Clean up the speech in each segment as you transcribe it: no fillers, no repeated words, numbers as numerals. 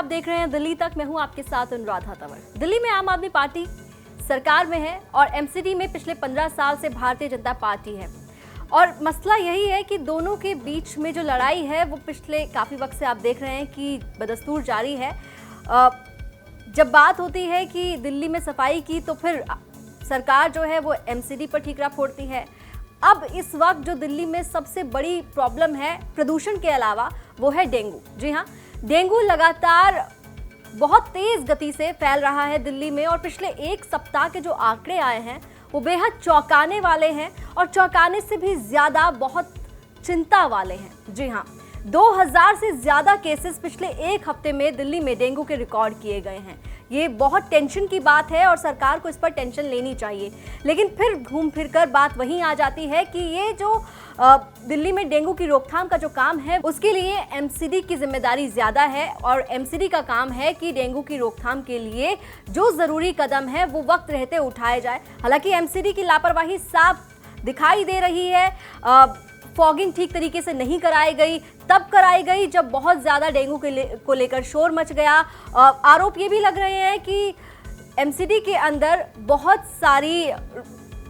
आप देख रहे हैं दिल्ली तक। मैं हूं आपके साथ अनुराधा तंवर। दिल्ली में आम आदमी पार्टी सरकार में है और एमसीडी में पिछले 15 साल से भारतीय जनता पार्टी है। और मसला यही है कि दोनों के बीच में जो लड़ाई है वो पिछले काफ़ी वक्त से आप देख रहे हैं कि बदस्तूर जारी है। जब बात होती है कि दिल्ली में सफाई की तो फिर सरकार जो है वो एमसीडी पर ठीकरा फोड़ती है। अब इस वक्त जो दिल्ली में सबसे बड़ी प्रॉब्लम है प्रदूषण के अलावा वो है डेंगू। जी हाँ, डेंगू लगातार बहुत तेज गति से फैल रहा है दिल्ली में और पिछले एक सप्ताह के जो आंकड़े आए हैं वो बेहद चौंकाने वाले हैं और चौंकाने से भी ज़्यादा बहुत चिंता वाले हैं। जी हाँ, 2000 से ज़्यादा केसेस पिछले एक हफ्ते में दिल्ली में डेंगू के रिकॉर्ड किए गए हैं। ये बहुत टेंशन की बात है और सरकार को इस पर टेंशन लेनी चाहिए। लेकिन फिर घूम फिर कर बात वहीं आ जाती है कि ये जो दिल्ली में डेंगू की रोकथाम का जो काम है उसके लिए एमसीडी की जिम्मेदारी ज़्यादा है और एमसीडी का काम है कि डेंगू की रोकथाम के लिए जो ज़रूरी कदम है वो वक्त रहते उठाए जाए। हालांकि एमसीडी की लापरवाही साफ दिखाई दे रही है। फॉगिंग ठीक तरीके से नहीं कराई गई, तब कराई गई जब बहुत ज़्यादा डेंगू को लेकर शोर मच गया। आरोप ये भी लग रहे हैं कि एमसीडी के अंदर बहुत सारी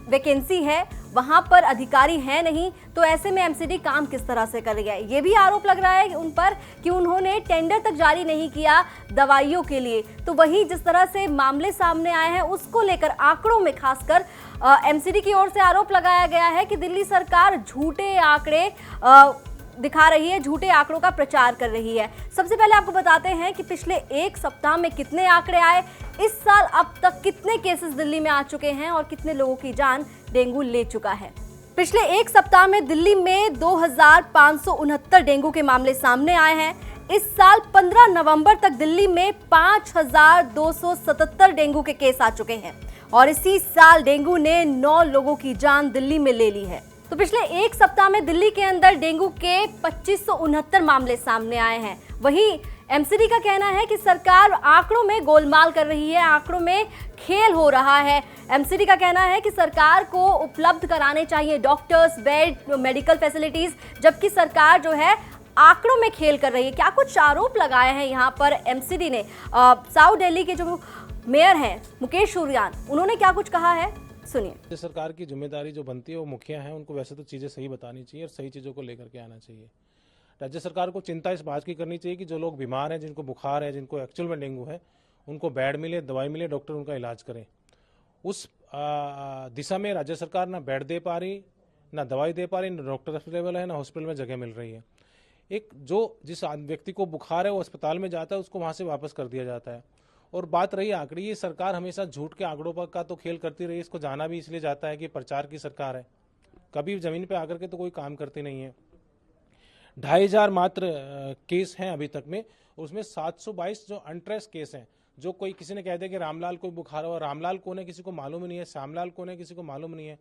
वैकेंसी है, वहाँ पर अधिकारी हैं नहीं, तो ऐसे में एमसीडी काम किस तरह से कर रही है। ये भी आरोप लग रहा है उन पर कि उन्होंने टेंडर तक जारी नहीं किया दवाइयों के लिए। तो वही जिस तरह से मामले सामने आए हैं उसको लेकर आंकड़ों में खासकर एमसीडी की ओर से आरोप लगाया गया है कि दिल्ली सरकार झूठे आंकड़े दिखा रही है, झूठे आंकड़ों का प्रचार कर रही है। सबसे पहले आपको बताते हैं कि पिछले एक सप्ताह में कितने आंकड़े आए, इस साल अब तक कितने केसेस दिल्ली में आ चुके हैं और कितने लोगों की जान डेंगू ले चुका है। पिछले एक सप्ताह में दिल्ली में 2569 डेंगू के मामले सामने आए हैं। इस साल 15 नवंबर तक दिल्ली में 5277 डेंगू के केस आ चुके हैं और इसी साल डेंगू ने 9 लोगों की जान दिल्ली में ले ली है। तो पिछले एक सप्ताह में दिल्ली के अंदर डेंगू के 2569 मामले सामने आए हैं। वहीं एमसीडी का कहना है कि सरकार आंकड़ों में गोलमाल कर रही है, आंकड़ों में खेल हो रहा है। एमसीडी का कहना है कि सरकार को उपलब्ध कराने चाहिए डॉक्टर्स, बेड, मेडिकल फैसिलिटीज, जबकि सरकार जो है आंकड़ों में खेल कर रही है। क्या कुछ आरोप लगाए हैं यहाँ पर एमसीडी ने। साउथ दिल्ली के जो मेयर हैं मुकेश सूर्यान, उन्होंने क्या कुछ कहा है, सुनिए। राज्य सरकार की जिम्मेदारी जो बनती है वो मुखिया है, उनको वैसे तो चीज़ें सही बतानी चाहिए और सही चीज़ों को लेकर के आना चाहिए। राज्य सरकार को चिंता इस बात की करनी चाहिए कि जो लोग बीमार हैं, जिनको बुखार है, जिनको एक्चुअल में डेंगू है, उनको बेड मिले, दवाई मिले, डॉक्टर उनका इलाज करें। उस दिशा में राज्य सरकार ना बेड दे पा रही, ना दवाई दे पा रही, ना डॉक्टर अवेलेबल है, ना हॉस्पिटल में जगह मिल रही है। जिस व्यक्ति को बुखार है वो अस्पताल में जाता है, उसको वहाँ से वापस कर दिया जाता है। और बात रही आंकड़ी, ये सरकार हमेशा झूठ के आंकड़ों पर का तो खेल करती रही। इसको जाना भी इसलिए जाता है कि प्रचार की सरकार है, कभी जमीन पे आकर के तो कोई काम करती नहीं है। 2500 मात्र केस हैं अभी तक में, उसमें 722 जो अनट्रेस केस हैं। जो कोई किसी ने कह दिया कि रामलाल को बुखार हुआ, रामलाल कौन है किसी को मालूम नहीं है, श्यामलाल कौन है किसी को मालूम नहीं है।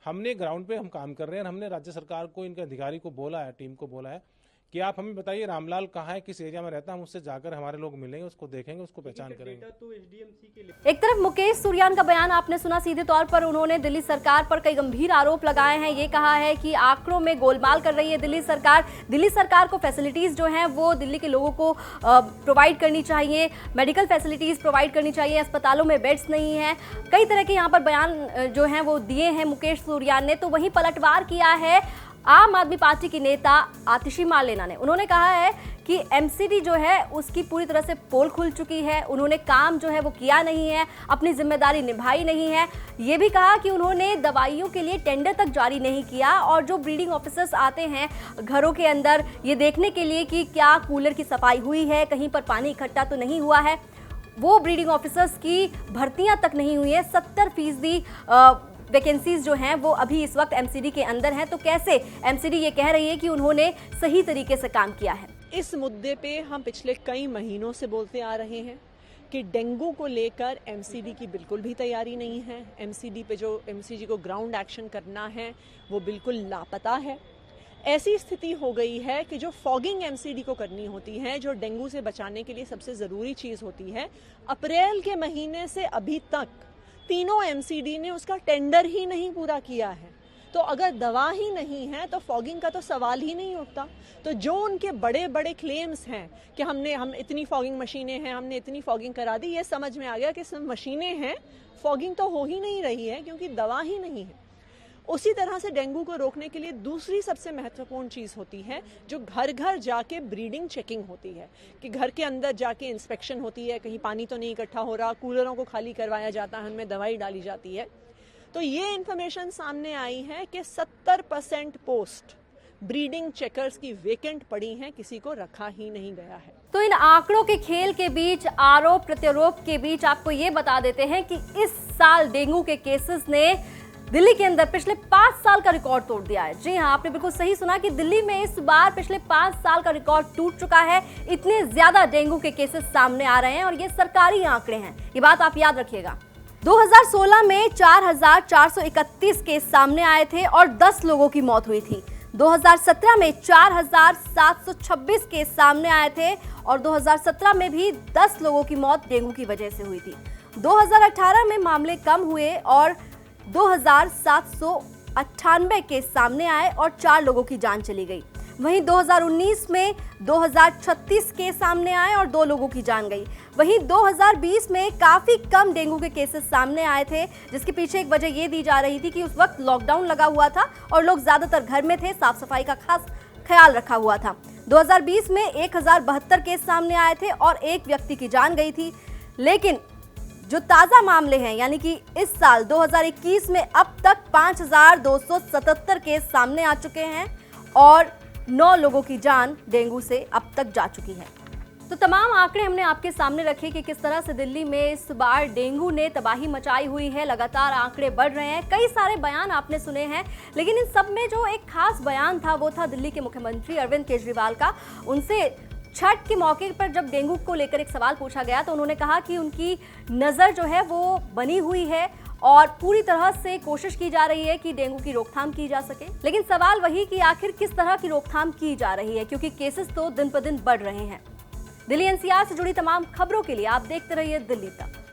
हमने ग्राउंड पे हम काम कर रहे हैं और हमने राज्य सरकार को, इनके अधिकारी को बोला है, टीम को बोला है कि आप हमें बताइए रामलाल कहाँ है, किस एरिया में रहता है, हम उससे जाकर हमारे लोग मिलेंगे, उसको देखेंगे, उसको पहचान करेंगे। एक तरफ मुकेश सूर्यान का बयान आपने सुना, सीधे तौर पर उन्होंने दिल्ली सरकार पर कई गंभीर आरोप लगाए हैं। ये कहा है कि आंकड़ों में गोलमाल कर रही है दिल्ली सरकार। दिल्ली सरकार को फैसिलिटीज जो हैं वो दिल्ली के लोगों को प्रोवाइड करनी चाहिए, मेडिकल फैसिलिटीज प्रोवाइड करनी चाहिए, अस्पतालों में बेड्स नहीं है। कई तरह के यहाँ पर बयान जो हैं वो दिए हैं मुकेश सूर्यान ने। तो वहीं पलटवार किया है आम आदमी पार्टी की नेता आतिशी मार्लेना ने। उन्होंने कहा है कि एमसीडी जो है उसकी पूरी तरह से पोल खुल चुकी है, उन्होंने काम जो है वो किया नहीं है, अपनी जिम्मेदारी निभाई नहीं है। ये भी कहा कि उन्होंने दवाइयों के लिए टेंडर तक जारी नहीं किया और जो ब्रीडिंग ऑफिसर्स आते हैं घरों के अंदर ये देखने के लिए कि क्या कूलर की सफाई हुई है, कहीं पर पानी इकट्ठा तो नहीं हुआ है, वो ब्रीडिंग ऑफिसर्स की भर्तियाँ तक नहीं हुई है। 70% वैकेंसीज जो हैं वो अभी इस वक्त एमसीडी के अंदर हैं। तो कैसे एमसीडी ये कह रही है कि उन्होंने सही तरीके से काम किया है। इस मुद्दे पे हम पिछले कई महीनों से बोलते आ रहे हैं कि डेंगू को लेकर एमसीडी की बिल्कुल भी तैयारी नहीं है। एमसीडी पे जो एमसीडी को ग्राउंड एक्शन करना है वो बिल्कुल लापता है। ऐसी स्थिति हो गई है कि जो फॉगिंग एमसीडी को करनी होती है, जो डेंगू से बचाने के लिए सबसे ज़रूरी चीज़ होती है, अप्रैल के महीने से अभी तक तीनों एमसीडी ने उसका टेंडर ही नहीं पूरा किया है। तो अगर दवा ही नहीं है तो फॉगिंग का तो सवाल ही नहीं उठता। तो जो उनके बड़े बड़े क्लेम्स हैं कि हम इतनी फॉगिंग मशीनें हैं, हमने इतनी फॉगिंग करा दी, ये समझ में आ गया कि सिर्फ मशीनें हैं, फॉगिंग तो हो ही नहीं रही है क्योंकि दवा ही नहीं है। उसी तरह से डेंगू को रोकने के लिए दूसरी सबसे महत्वपूर्ण चीज़ होती है जो घर घर जाके ब्रीडिंग चेकिंग होती है, कि घर के अंदर जाके इंस्पेक्शन होती है, कहीं पानी तो नहीं इकट्ठा हो रहा, कूलरों को खाली करवाया जाता है, उनमें दवाई डाली जाती है। तो ये इन्फॉर्मेशन सामने आई है कि 70% पोस्ट ब्रीडिंग चेकर्स की वेकेंट पड़ी हैं, किसी को रखा ही नहीं गया है। तो इन आंकड़ों के खेल के बीच, आरोप प्रत्यारोप के बीच आपको ये बता देते हैं कि इस साल डेंगू के केसेस ने दिल्ली के अंदर पिछले 5 साल का रिकॉर्ड तोड़ दिया है। जी हां, आपने बिल्कुल सही सुना कि दिल्ली में इस बार पिछले 5 साल का रिकॉर्ड टूट चुका है। इतने ज्यादा डेंगू के केसेस सामने आ रहे हैं और ये सरकारी आंकड़े हैं, ये बात आप याद रखिएगा। 2016 में 4,431 केस सामने आए थे और 10 लोगों की मौत हुई थी। 2017 में 4,726 केस सामने आए थे और 2017 में भी 10 लोगों की मौत डेंगू की वजह से हुई थी। 2018 में मामले कम हुए और 2,798 केस सामने आए और 4 लोगों की जान चली गई। वहीं 2019 में 2,036 केस सामने आए और 2 लोगों की जान गई। वहीं 2020 में काफी कम डेंगू के केसेस सामने आए थे, जिसके पीछे एक वजह ये दी जा रही थी कि उस वक्त लॉकडाउन लगा हुआ था और लोग ज्यादातर घर में थे, साफ सफाई का खास ख्याल रखा हुआ था। 2020 में 1,072 केस सामने आए थे और 1 व्यक्ति की जान गई थी। लेकिन जो ताजा मामले हैं, यानी कि इस साल 2021 में अब तक 5,277 केस सामने आ चुके हैं और 9 लोगों की जान डेंगू से अब तक जा चुकी है। तो तमाम आंकड़े हमने आपके सामने रखे कि किस तरह से दिल्ली में इस बार डेंगू ने तबाही मचाई हुई है। लगातार आंकड़े बढ़ रहे हैं, कई सारे बयान आपने सुने हैं, लेकिन इन सब में जो एक खास बयान था वो था दिल्ली के मुख्यमंत्री अरविंद केजरीवाल का। उनसे छठ के मौके पर जब डेंगू को लेकर एक सवाल पूछा गया तो उन्होंने कहा कि उनकी नज़र जो है वो बनी हुई है और पूरी तरह से कोशिश की जा रही है कि डेंगू की रोकथाम की जा सके। लेकिन सवाल वही कि आखिर किस तरह की रोकथाम की जा रही है, क्योंकि केसेस तो दिन पर दिन बढ़ रहे हैं। दिल्ली एनसीआर से जुड़ी तमाम खबरों के लिए आप देखते रहिए दिल्ली तक।